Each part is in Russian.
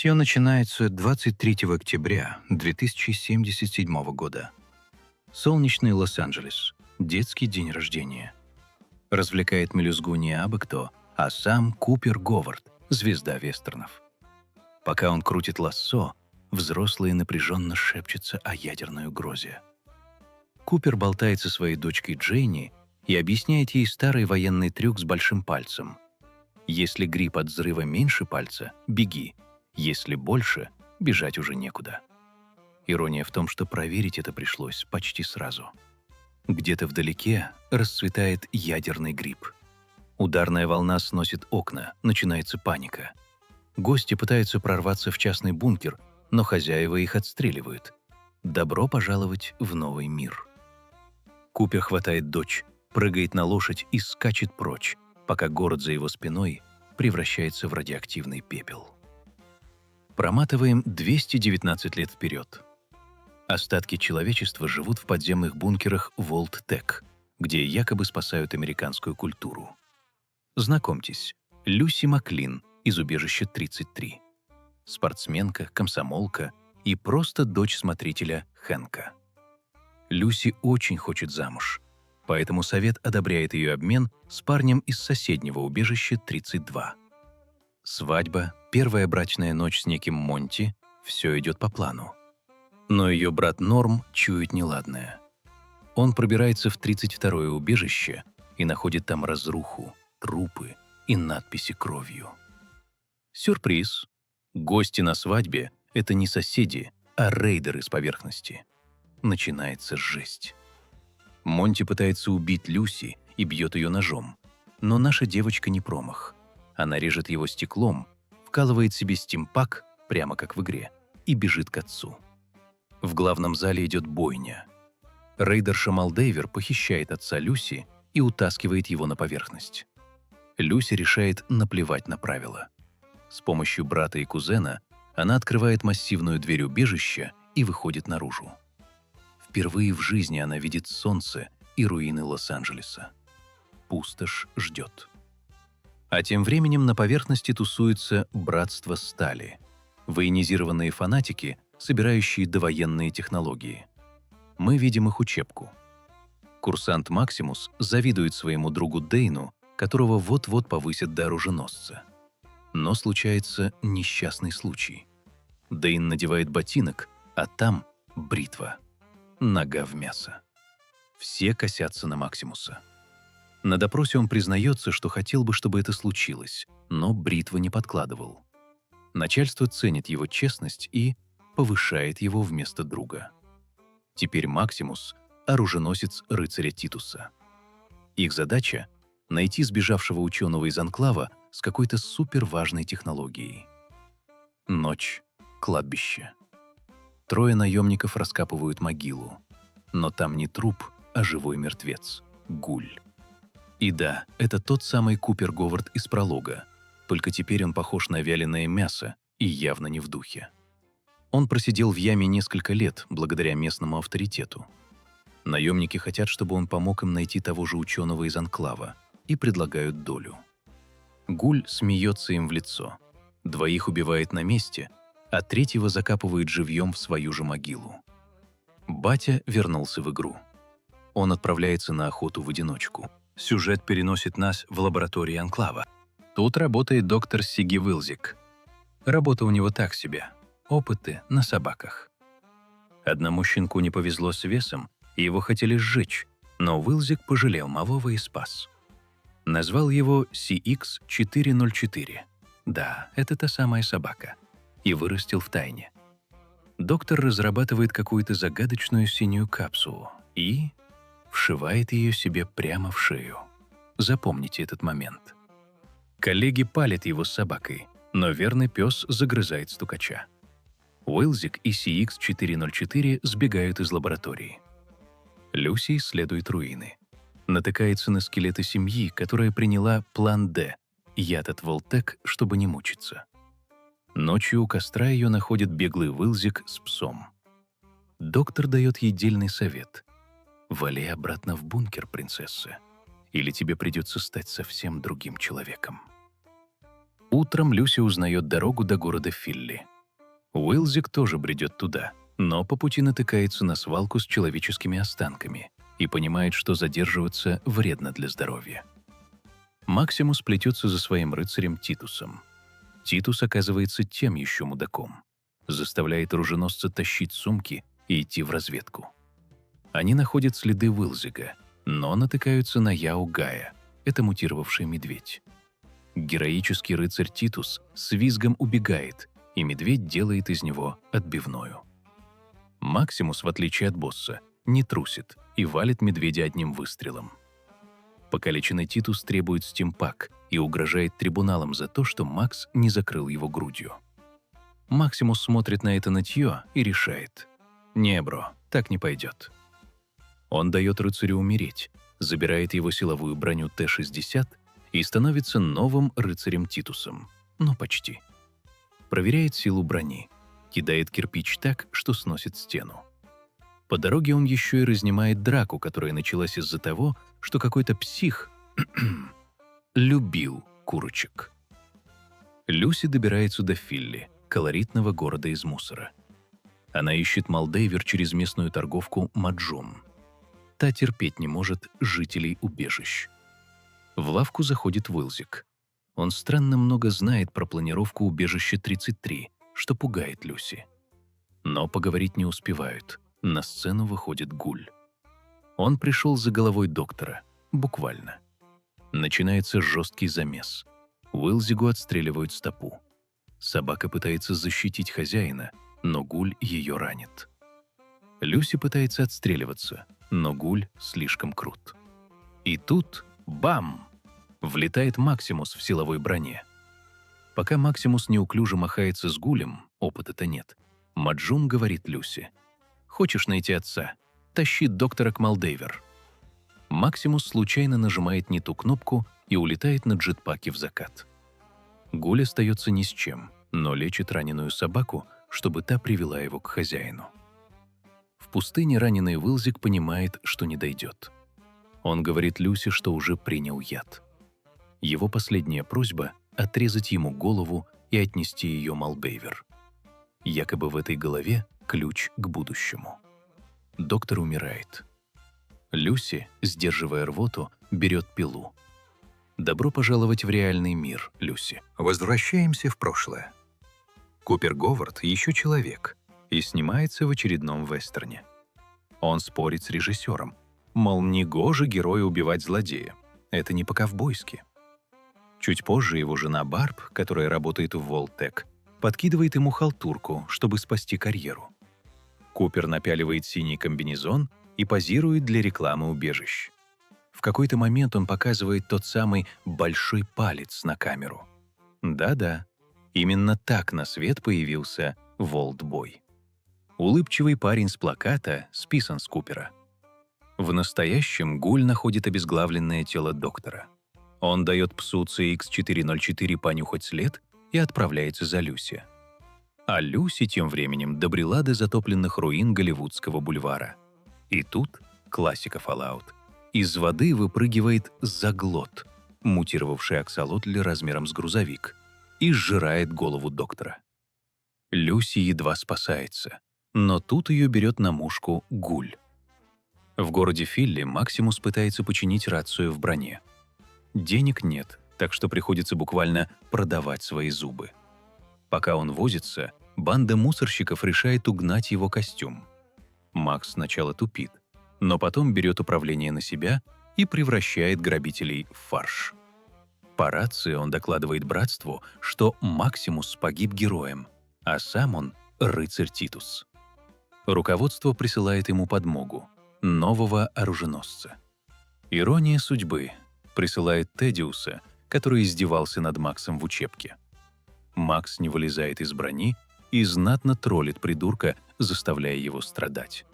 Все начинается 23 октября 2077 года. Солнечный Лос-Анджелес. Детский день рождения. Развлекает мелюзгу не абы кто, а сам Купер Говард, звезда вестернов. Пока он крутит лассо, взрослые напряженно шепчутся о ядерной угрозе. Купер болтает со своей дочкой Дженни и объясняет ей старый военный трюк с большим пальцем. Если гриб от взрыва меньше пальца – беги. Если больше, бежать уже некуда. Ирония в том, что проверить это пришлось почти сразу. Где-то вдалеке расцветает ядерный гриб. Ударная волна сносит окна, начинается паника. Гости пытаются прорваться в частный бункер, но хозяева их отстреливают. Добро пожаловать в новый мир. Купер хватает дочь, прыгает на лошадь и скачет прочь, пока город за его спиной превращается в радиоактивный пепел. Проматываем 219 лет вперед. Остатки человечества живут в подземных бункерах Волт-Тек, где якобы спасают американскую культуру. Знакомьтесь, Люси Маклин из убежища 33. Спортсменка, комсомолка и просто дочь смотрителя Хэнка. Люси очень хочет замуж, поэтому совет одобряет ее обмен с парнем из соседнего убежища 32. Свадьба, первая брачная ночь с неким Монти – все идет по плану. Но ее брат Норм чует неладное. Он пробирается в 32-е убежище и находит там разруху, трупы и надписи кровью. Сюрприз! Гости на свадьбе – это не соседи, а рейдеры с поверхности. Начинается жесть. Монти пытается убить Люси и бьет ее ножом, но наша девочка не промах. Она режет его стеклом, вкалывает себе стимпак, прямо как в игре, и бежит к отцу. В главном зале идет бойня. Рейдерша Малдейвер похищает отца Люси и утаскивает его на поверхность. Люси решает наплевать на правила. С помощью брата и кузена она открывает массивную дверь убежища и выходит наружу. Впервые в жизни она видит солнце и руины Лос-Анджелеса. Пустошь ждет. А тем временем на поверхности тусуется братство стали, военизированные фанатики, собирающие довоенные технологии. Мы видим их учебку. Курсант Максимус завидует своему другу Дейну, которого вот-вот повысят до оруженосца. Но случается несчастный случай. Дейн надевает ботинок, а там бритва. Нога в мясо. Все косятся на Максимуса. На допросе он признается, что хотел бы, чтобы это случилось, но бритвы не подкладывал. Начальство ценит его честность и повышает его вместо друга. Теперь Максимус – оруженосец рыцаря Титуса. Их задача – найти сбежавшего ученого из анклава с какой-то суперважной технологией. Ночь, кладбище. Трое наемников раскапывают могилу. Но там не труп, а живой мертвец – Гуль. И да, это тот самый Купер Говард из пролога, только теперь он похож на вяленое мясо и явно не в духе. Он просидел в яме несколько лет благодаря местному авторитету. Наемники хотят, чтобы он помог им найти того же ученого из анклава, и предлагают долю. Гуль смеется им в лицо. Двоих убивает на месте, а третьего закапывает живьем в свою же могилу. Батя вернулся в игру. Он отправляется на охоту в одиночку. Сюжет переносит нас в лабораторию анклава. Тут работает доктор Сиги Уилзик. Работа у него так себе. Опыты на собаках. Одному щенку не повезло с весом, и его хотели сжечь, но Уилзик пожалел малого и спас. Назвал его CX-404. Да, это та самая собака. И вырастил в тайне. Доктор разрабатывает какую-то загадочную синюю капсулу и вшивает ее себе прямо в шею. Запомните этот момент. Коллеги палят его с собакой, но верный пес загрызает стукача. Уилзик и CX-404 сбегают из лаборатории. Люси исследует руины. Натыкается на скелеты семьи, которая приняла план «Д» — яд от Волтек, чтобы не мучиться. Ночью у костра ее находит беглый Уилзик с псом. Доктор дает ей дельный совет. «Вали обратно в бункер, принцесса, или тебе придется стать совсем другим человеком». Утром Люси узнает дорогу до города Филли. Уилзик тоже бредет туда, но по пути натыкается на свалку с человеческими останками и понимает, что задерживаться вредно для здоровья. Максимус плетется за своим рыцарем Титусом. Титус оказывается тем еще мудаком. Заставляет оруженосца тащить сумки и идти в разведку. Они находят следы Уилзига, но натыкаются на Яо Гая, это мутировавший медведь. Героический рыцарь Титус с визгом убегает, и медведь делает из него отбивную. Максимус, в отличие от босса, не трусит и валит медведя одним выстрелом. Покалеченный Титус требует стимпак и угрожает трибуналом за то, что Макс не закрыл его грудью. Максимус смотрит на это нытье и решает: «Не, бро, так не пойдет». Он дает рыцарю умереть, забирает его силовую броню Т-60 и становится новым рыцарем Титусом. Ну, почти. Проверяет силу брони, кидает кирпич так, что сносит стену. По дороге он еще и разнимает драку, которая началась из-за того, что какой-то псих любил курочек. Люси добирается до Филли, колоритного города из мусора. Она ищет Молдейвер через местную торговку Маджун. Та терпеть не может жителей убежищ. В лавку заходит Уилзик. Он странно много знает про планировку убежища 33, что пугает Люси. Но поговорить не успевают. На сцену выходит Гуль. Он пришел за головой доктора, буквально. Начинается жесткий замес. Уилзигу отстреливают стопу. Собака пытается защитить хозяина, но Гуль ее ранит. Люси пытается отстреливаться, но Гуль слишком крут. И тут — бам! Влетает Максимус в силовой броне. Пока Максимус неуклюже махается с Гулем, опыта-то нет, Маджун говорит Люси: «Хочешь найти отца? Тащи доктора к Молдейвер». Максимус случайно нажимает не ту кнопку и улетает на джетпаке в закат. Гуль остается ни с чем, но лечит раненую собаку, чтобы та привела его к хозяину. В пустыне раненый Уилзик понимает, что не дойдет. Он говорит Люси, что уже принял яд. Его последняя просьба — отрезать ему голову и отнести ее Молдейвер. Якобы в этой голове ключ к будущему. Доктор умирает. Люси, сдерживая рвоту, берет пилу. «Добро пожаловать в реальный мир, Люси». Возвращаемся в прошлое. Купер Говард еще человек и снимается в очередном вестерне. Он спорит с режиссером, мол, негоже герою убивать злодея. Это не по-ковбойски. Чуть позже его жена Барб, которая работает в Волтек, подкидывает ему халтурку, чтобы спасти карьеру. Купер напяливает синий комбинезон и позирует для рекламы убежищ. В какой-то момент он показывает тот самый большой палец на камеру. Да-да, именно так на свет появился Волтбой. Улыбчивый парень с плаката списан с Купера. В настоящем Гуль находит обезглавленное тело доктора. Он дает псу CX-404 понюхать след и отправляется за Люси. А Люси тем временем добрела до затопленных руин Голливудского бульвара. И тут классика Fallout. Из воды выпрыгивает заглот, мутировавший аксолотль размером с грузовик, и сжирает голову доктора. Люси едва спасается, но тут ее берет на мушку Гуль. В городе Филли Максимус пытается починить рацию в броне. Денег нет, так что приходится буквально продавать свои зубы. Пока он возится, банда мусорщиков решает угнать его костюм. Макс сначала тупит, но потом берет управление на себя и превращает грабителей в фарш. По рации он докладывает братству, что Максимус погиб героем, а сам он — рыцарь Титус. Руководство присылает ему подмогу — нового оруженосца. Ирония судьбы — присылает Тедиуса, который издевался над Максом в учебке. Макс не вылезает из брони и знатно троллит придурка, заставляя его страдать.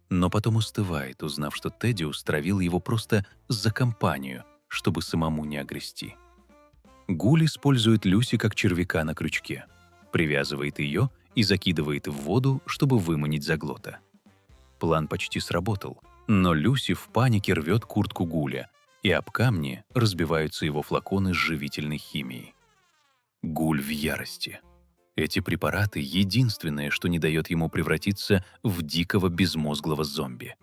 Но потом остывает, узнав, что Тедиус травил его просто за компанию, чтобы самому не огрести. Гуль использует Люси как червяка на крючке, привязывает ее и закидывает в воду, чтобы выманить заглота. План почти сработал, но Люси в панике рвет куртку Гуля, и об камни разбиваются его флаконы с живительной химией. Гуль в ярости. Эти препараты — единственное, что не дает ему превратиться в дикого безмозглого зомби.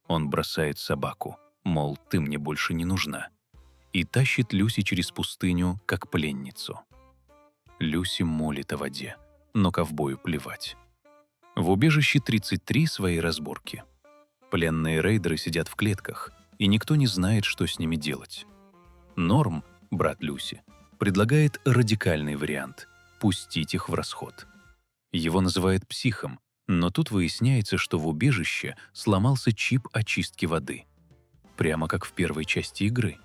Он бросает собаку, мол, ты мне больше не нужна, и тащит Люси через пустыню, как пленницу. Люси молит о воде, но ковбою плевать. В убежище 33 свои разборки. Пленные рейдеры сидят в клетках, и никто не знает, что с ними делать. Норм, брат Люси, предлагает радикальный вариант — пустить их в расход. Его называют психом, но тут выясняется, что в убежище сломался чип очистки воды. Прямо как в первой части игры.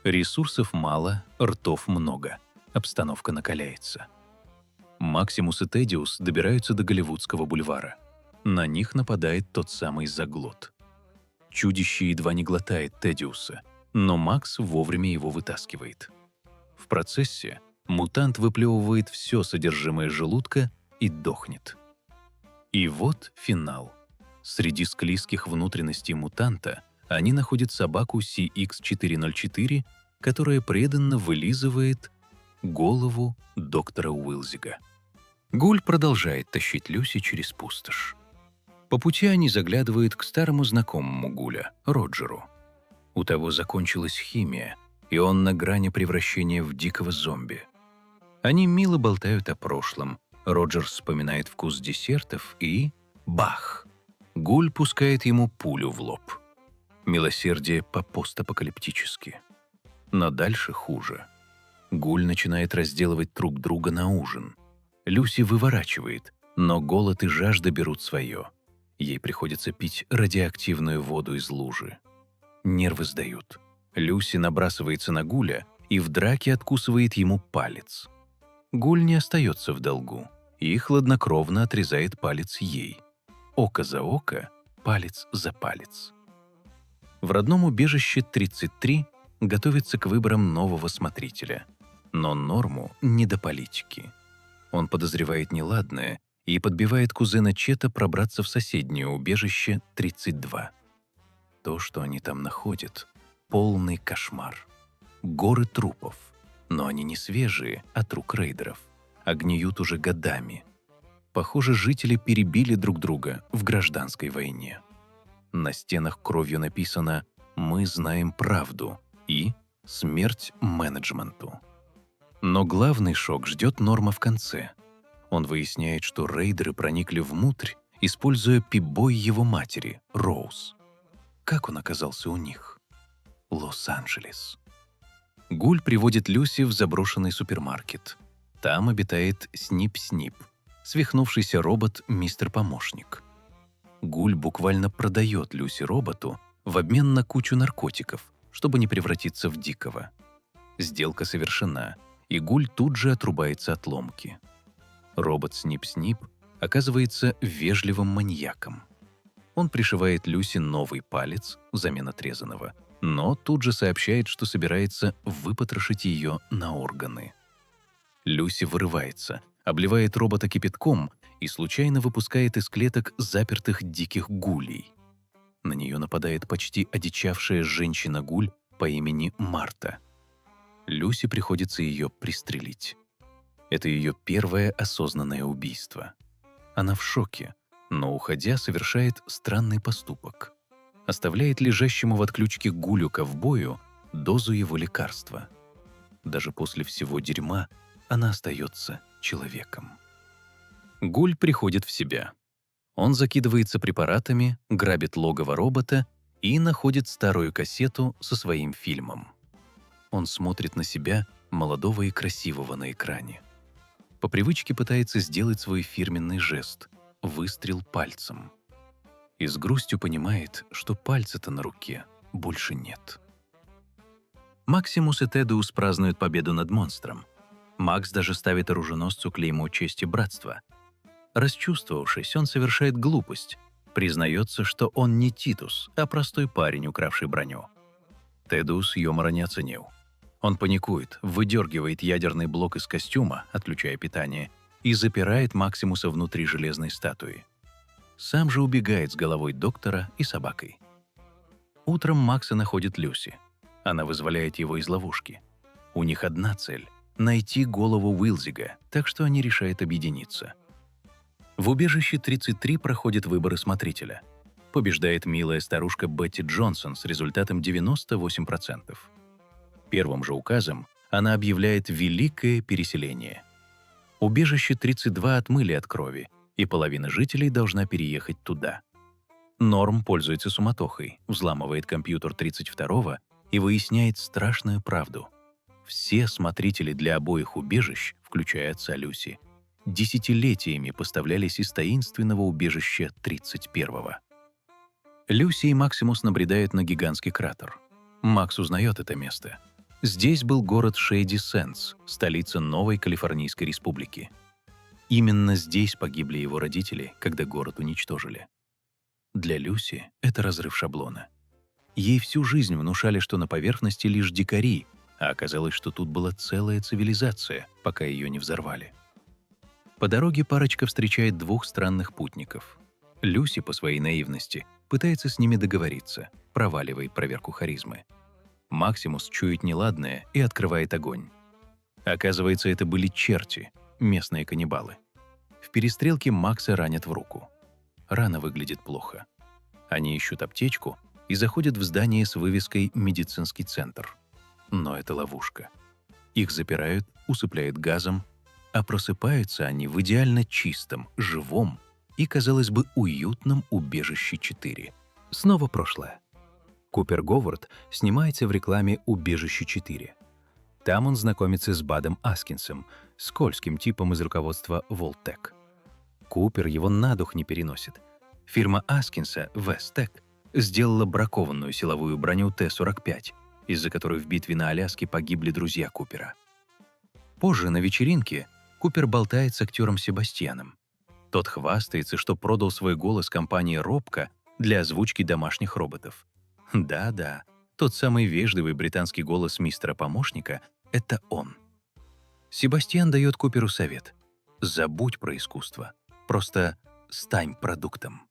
Ресурсов мало, ртов много. Обстановка накаляется. Максимус и Тедиус добираются до Голливудского бульвара. На них нападает тот самый заглот. Чудище едва не глотает Тедиуса, но Макс вовремя его вытаскивает. В процессе мутант выплевывает все содержимое желудка и дохнет. И вот финал. Среди склизких внутренностей мутанта они находят собаку CX404, которая преданно вылизывает голову доктора Уилзига. Гуль продолжает тащить Люси через пустошь. По пути они заглядывают к старому знакомому Гуля, Роджеру. У того закончилась химия, и он на грани превращения в дикого зомби. Они мило болтают о прошлом. Роджер вспоминает вкус десертов и... бах! Гуль пускает ему пулю в лоб. Милосердие по-постапокалиптически. Но дальше хуже. Гуль начинает разделывать друг друга на ужин. Люси выворачивает, но голод и жажда берут свое. Ей приходится пить радиоактивную воду из лужи. Нервы сдают. Люси набрасывается на Гуля и в драке откусывает ему палец. Гуль не остается в долгу и хладнокровно отрезает палец ей. Око за око, палец за палец. В родном убежище 33 готовится к выборам нового смотрителя. Но Норму не до политики. Он подозревает неладное и подбивает кузена Чета пробраться в соседнее убежище 32. То, что они там находят, полный кошмар. Горы трупов. Но они не свежие от рук рейдеров, а гниют уже годами. Похоже, жители перебили друг друга в гражданской войне. На стенах кровью написано «Мы знаем правду» и «Смерть менеджменту». Но главный шок ждет Норма в конце. Он выясняет, что рейдеры проникли внутрь, используя пибой его матери, Роуз. Как он оказался у них? Лос-Анджелес. Гуль приводит Люси в заброшенный супермаркет. Там обитает Снип-Снип, свихнувшийся робот Мистер Помощник. Гуль буквально продает Люси роботу в обмен на кучу наркотиков, чтобы не превратиться в дикого. Сделка совершена, и Гуль тут же отрубается от ломки. Робот Снип-Снип оказывается вежливым маньяком. Он пришивает Люси новый палец взамен отрезанного, но тут же сообщает, что собирается выпотрошить ее на органы. Люси вырывается, обливает робота кипятком и случайно выпускает из клеток запертых диких гулей. На нее нападает почти одичавшая женщина-гуль по имени Марта. Люси приходится ее пристрелить. Это ее первое осознанное убийство. Она в шоке, но, уходя, совершает странный поступок. Оставляет лежащему в отключке Гулю-ковбою дозу его лекарства. Даже после всего дерьма она остается человеком. Гуль приходит в себя. Он закидывается препаратами, грабит логово робота и находит старую кассету со своим фильмом. Он смотрит на себя, молодого и красивого на экране. По привычке пытается сделать свой фирменный жест — выстрел пальцем. И с грустью понимает, что пальца-то на руке больше нет. Максимус и Тедиус празднуют победу над монстром. Макс даже ставит оруженосцу клеймо чести братства. Расчувствовавшись, он совершает глупость. Признается, что он не Титус, а простой парень, укравший броню. Тедиус юмора не оценил. Он паникует, выдергивает ядерный блок из костюма, отключая питание, и запирает Максимуса внутри железной статуи. Сам же убегает с головой доктора и собакой. Утром Макса находит Люси. Она вызволяет его из ловушки. У них одна цель найти голову Уилзига, так что они решают объединиться. В убежище 33 проходят выборы смотрителя. Побеждает милая старушка Бетти Джонсон с результатом 98%. Первым же указом она объявляет великое переселение. Убежище 32 отмыли от крови, и половина жителей должна переехать туда. Норм пользуется суматохой, взламывает компьютер 32-го и выясняет страшную правду. Все смотрители для обоих убежищ, включая отца Люси, десятилетиями поставлялись из таинственного убежища 31-го. Люси и Максимус набредают на гигантский кратер. Макс узнает это место. Здесь был город Шейди-Сенс, столица новой Калифорнийской республики. Именно здесь погибли его родители, когда город уничтожили. Для Люси это разрыв шаблона. Ей всю жизнь внушали, что на поверхности лишь дикари, а оказалось, что тут была целая цивилизация, пока ее не взорвали. По дороге парочка встречает двух странных путников. Люси, по своей наивности, пытается с ними договориться, проваливает проверку харизмы. Максимус чует неладное и открывает огонь. Оказывается, это были черти, местные каннибалы. В перестрелке Макса ранят в руку. Рана выглядит плохо. Они ищут аптечку и заходят в здание с вывеской «Медицинский центр». Но это ловушка. Их запирают, усыпляют газом, а просыпаются они в идеально чистом, живом и, казалось бы, уютном убежище 4. Снова прошлое. Купер Говард снимается в рекламе «Убежище 4». Там он знакомится с Бадом Аскинсом, скользким типом из руководства Волтек. Купер его на дух не переносит. Фирма Аскинса, Вестек, сделала бракованную силовую броню Т-45, из-за которой в битве на Аляске погибли друзья Купера. Позже на вечеринке Купер болтает с актером Себастьяном. Тот хвастается, что продал свой голос компании «Робко» для озвучки домашних роботов. Да-да, тот самый вежливый британский голос мистера-помощника — это он. Себастьян дает Куперу совет: забудь про искусство, просто стань продуктом.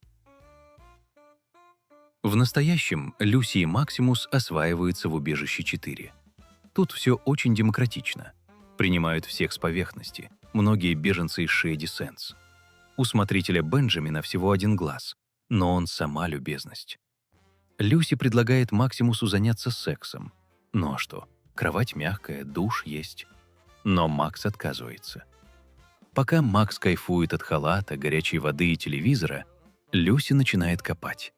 В настоящем Люси и Максимус осваиваются в убежище 4. Тут все очень демократично. Принимают всех с поверхности, многие беженцы из Шейди-Сенс. У смотрителя Бенджамина всего один глаз, но он сама любезность. Люси предлагает Максимусу заняться сексом. Ну а что, кровать мягкая, душ есть. Но Макс отказывается. Пока Макс кайфует от халата, горячей воды и телевизора, Люси начинает копать.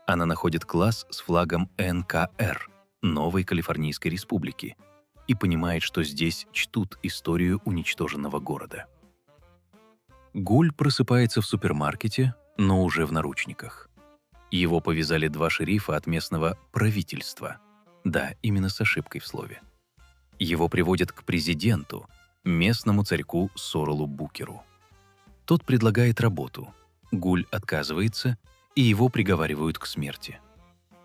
Она находит класс с флагом НКР, Новой Калифорнийской Республики, и понимает, что здесь чтут историю уничтоженного города. Гуль просыпается в супермаркете, но уже в наручниках. Его повязали два шерифа от местного правительства. Да, именно с ошибкой в слове. Его приводят к президенту, местному царьку Сорелу Букеру. Тот предлагает работу. Гуль отказывается, и его приговаривают к смерти.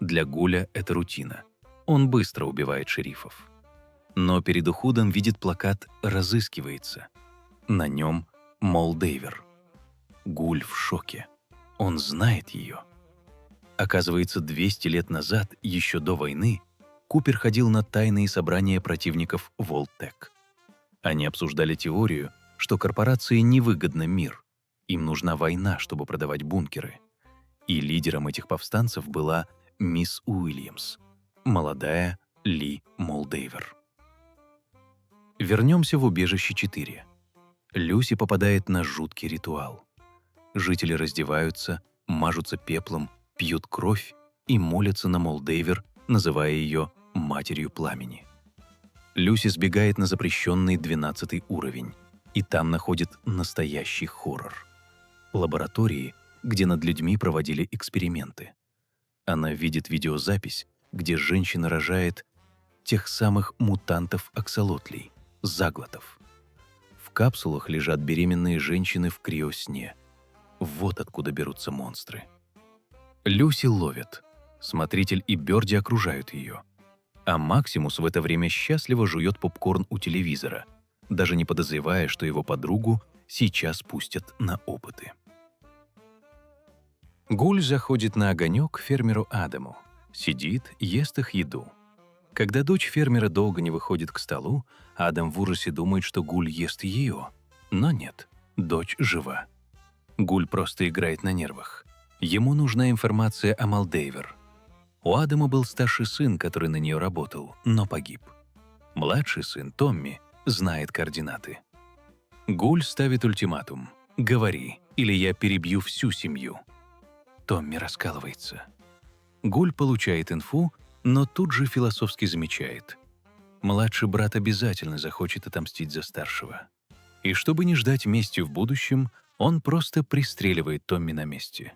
Для Гуля это рутина. Он быстро убивает шерифов. Но перед уходом видит плакат «Разыскивается». На нем Молдейвер. Гуль в шоке. Он знает ее. Оказывается, 200 лет назад, еще до войны, Купер ходил на тайные собрания противников Волтек. Они обсуждали теорию, что корпорации невыгодно мир. Им нужна война, чтобы продавать бункеры. И лидером этих повстанцев была мисс Уильямс, молодая Ли Молдейвер. Вернемся в убежище 4. Люси попадает на жуткий ритуал. Жители раздеваются, мажутся пеплом, пьют кровь и молятся на Молдейвер, называя ее «матерью пламени». Люси сбегает на запрещенный 12-й уровень, и там находит настоящий хоррор. Лаборатории, где над людьми проводили эксперименты. Она видит видеозапись, где женщина рожает тех самых мутантов-аксолотлей, заглотов. В капсулах лежат беременные женщины в криосне. Вот откуда берутся монстры. Люси ловят. Смотритель и Бёрди окружают ее. А Максимус в это время счастливо жует попкорн у телевизора, даже не подозревая, что его подругу сейчас пустят на опыты. Гуль заходит на огонек к фермеру Адаму. Сидит, ест их еду. Когда дочь фермера долго не выходит к столу, Адам в ужасе думает, что Гуль ест ее. Но нет, дочь жива. Гуль просто играет на нервах. Ему нужна информация о Молдейвер. У Адама был старший сын, который на нее работал, но погиб. Младший сын, Томми, знает координаты. Гуль ставит ультиматум. «Говори, или я перебью всю семью». Томми раскалывается. Гуль получает инфу, но тут же философски замечает. Младший брат обязательно захочет отомстить за старшего. И чтобы не ждать мести в будущем, он просто пристреливает Томми на месте.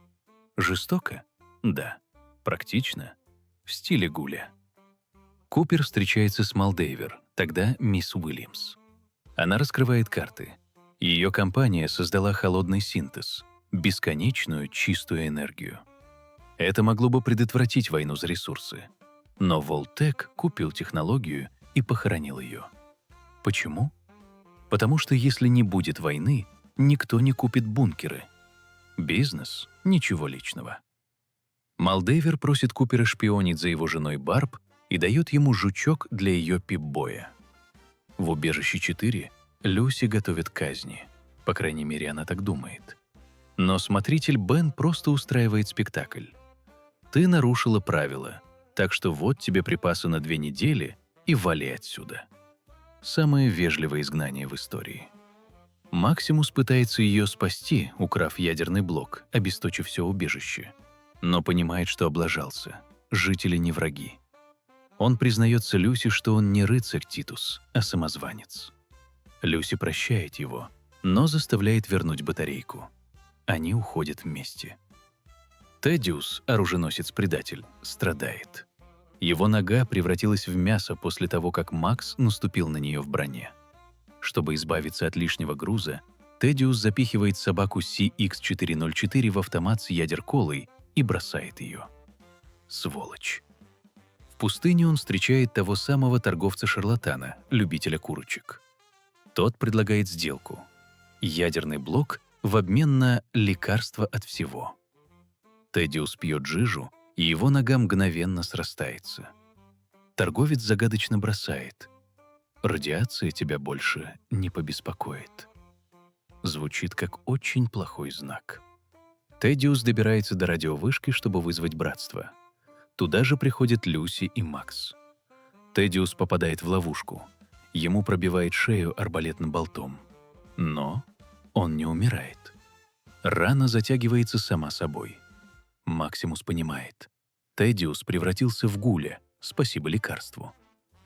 Жестоко? Да. Практично? В стиле Гуля. Купер встречается с Молдейвер, тогда мисс Уильямс. Она раскрывает карты. Ее компания создала холодный синтез, бесконечную чистую энергию. Это могло бы предотвратить войну за ресурсы. Но Волтек купил технологию и похоронил ее. Почему? Потому что если не будет войны, никто не купит бункеры. Бизнес — ничего личного. Молдейвер просит Купера шпионить за его женой Барб и дает ему жучок для ее пип-боя. В убежище 4 Люси готовит к казни. По крайней мере, она так думает. Но смотритель Бен просто устраивает спектакль. Ты нарушила правила, так что вот тебе припасы на 2 недели и вали отсюда. Самое вежливое изгнание в истории. Максимус пытается ее спасти, украв ядерный блок, обесточив все убежище. Но понимает, что облажался. Жители не враги. Он признается Люси, что он не рыцарь Титус, а самозванец. Люси прощает его, но заставляет вернуть батарейку. Они уходят вместе. Тедиус, оруженосец-предатель, страдает. Его нога превратилась в мясо после того, как Макс наступил на нее в броне. Чтобы избавиться от лишнего груза, Тедиус запихивает собаку CX-404 в автомат с ядер-колой и бросает ее. Сволочь. В пустыне он встречает того самого торговца-шарлатана, любителя курочек. Тот предлагает сделку. Ядерный блок в обмен на лекарство от всего. Тедиус пьет жижу, и его нога мгновенно срастается. Торговец загадочно бросает. «Радиация тебя больше не побеспокоит». Звучит как очень плохой знак. Тедиус добирается до радиовышки, чтобы вызвать братство. Туда же приходят Люси и Макс. Тедиус попадает в ловушку. Ему пробивает шею арбалетным болтом. Но он не умирает. Рана затягивается сама собой. Максимус понимает. Тедиус превратился в Гуля, спасибо лекарству.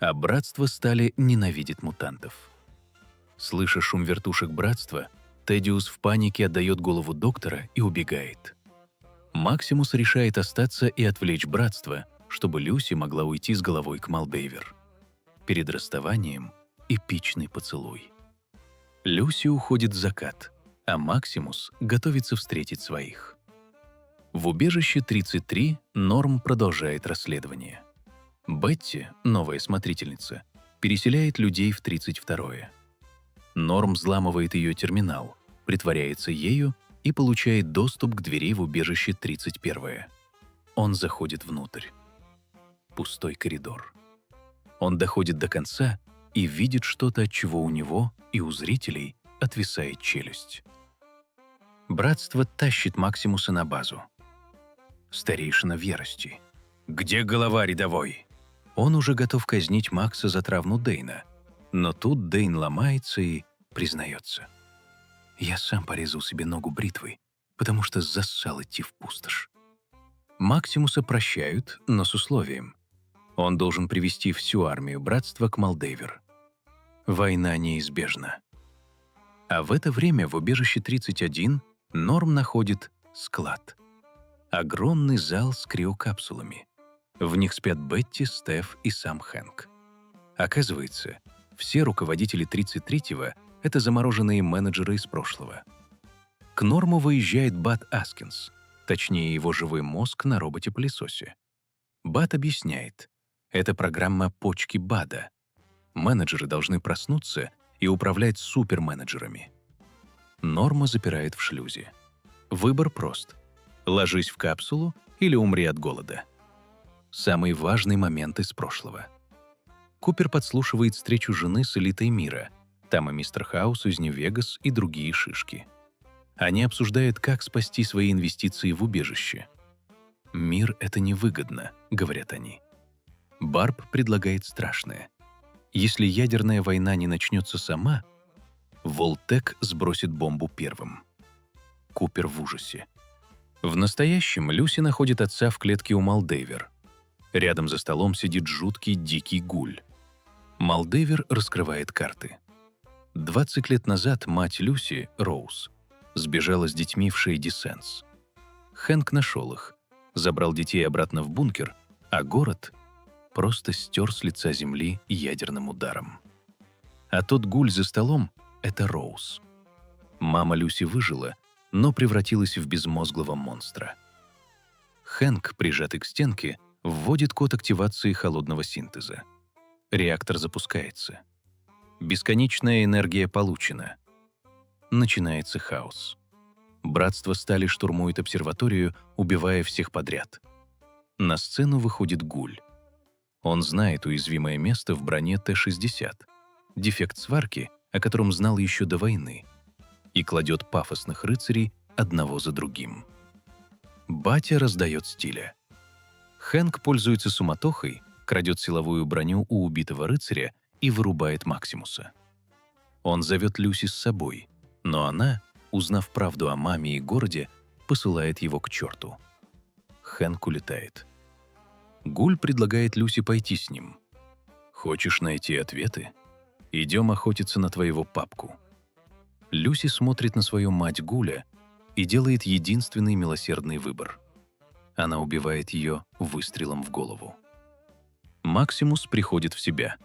А братство стали ненавидеть мутантов. Слыша шум вертушек братства, Тедиус в панике отдает голову доктора и убегает. Максимус решает остаться и отвлечь братство, чтобы Люси могла уйти с головой к Молдейвер. Перед расставанием эпичный поцелуй. Люси уходит в закат, а Максимус готовится встретить своих. В убежище 33 Норм продолжает расследование. Бетти, новая смотрительница, переселяет людей в 32-е. Норм взламывает ее терминал, притворяется ею и получает доступ к двери в убежище 31-е. Он заходит внутрь. Пустой коридор. Он доходит до конца и видит что-то, от чего у него и у зрителей отвисает челюсть. Братство тащит Максимуса на базу. Старейшина в ярости. «Где голова рядовой?» Он уже готов казнить Макса за травму Дейна. Но тут Дейн ломается и признается. «Я сам порезал себе ногу бритвой, потому что зассал идти в пустошь». Максимуса прощают, но с условием. Он должен привести всю армию братства к Молдейвер. Война неизбежна. А в это время в убежище 31 Норм находит склад. Огромный зал с криокапсулами. В них спят Бетти, Стеф и сам Хэнк. Оказывается, все руководители 33-го — это замороженные менеджеры из прошлого. К Норму выезжает Бат Аскинс, точнее его живой мозг на роботе-пылесосе. Бат объясняет, это программа почки Бада. Менеджеры должны проснуться и управлять суперменеджерами. Норма запирает в шлюзе. Выбор прост. Ложись в капсулу или умри от голода. Самый важный момент из прошлого. Купер подслушивает встречу жены с элитой мира. Там и мистер Хаус из Нью-Вегас и другие шишки. Они обсуждают, как спасти свои инвестиции в убежище. «Мир — это невыгодно», — говорят они. Барб предлагает страшное. Если ядерная война не начнется сама, Волтек сбросит бомбу первым. Купер в ужасе. В настоящем Люси находит отца в клетке у Молдейвер. Рядом за столом сидит жуткий дикий гуль. Молдейвер раскрывает карты. 20 лет назад мать Люси, Роуз, сбежала с детьми в Шейди-Сенс. Хэнк нашел их, забрал детей обратно в бункер, а город просто стер с лица земли ядерным ударом. А тот гуль за столом — это Роуз. Мама Люси выжила, но превратилась в безмозглого монстра. Хэнк, прижатый к стенке, вводит код активации холодного синтеза. Реактор запускается. Бесконечная энергия получена. Начинается хаос. Братство Стали штурмует обсерваторию, убивая всех подряд. На сцену выходит гуль. Он знает уязвимое место в броне Т-60, дефект сварки, о котором знал еще до войны, и кладет пафосных рыцарей одного за другим. Батя раздает стиля. Хэнк пользуется суматохой, крадет силовую броню у убитого рыцаря и вырубает Максимуса. Он зовет Люси с собой, но она, узнав правду о маме и городе, посылает его к черту. Хэнк улетает. Гуль предлагает Люси пойти с ним. «Хочешь найти ответы? Идем охотиться на твоего папку». Люси смотрит на свою мать Гуля и делает единственный милосердный выбор. Она убивает ее выстрелом в голову. Максимус приходит в себя.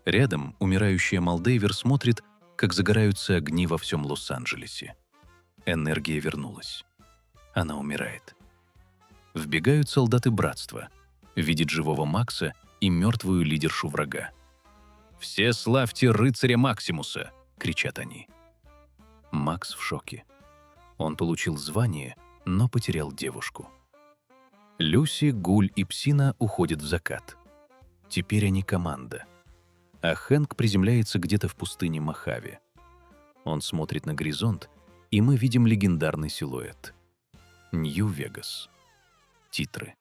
Рядом умирающая Молдейвер смотрит, как загораются огни во всем Лос-Анджелесе. Энергия вернулась. Она умирает. Вбегают солдаты братства, видят живого Макса и мертвую лидершу врага. «Все славьте рыцаря Максимуса!» — кричат они. Макс в шоке. Он получил звание, но потерял девушку. Люси, Гуль и Псина уходят в закат. Теперь они команда. А Хэнк приземляется где-то в пустыне Мохаве. Он смотрит на горизонт, и мы видим легендарный силуэт. Нью-Вегас. Титры.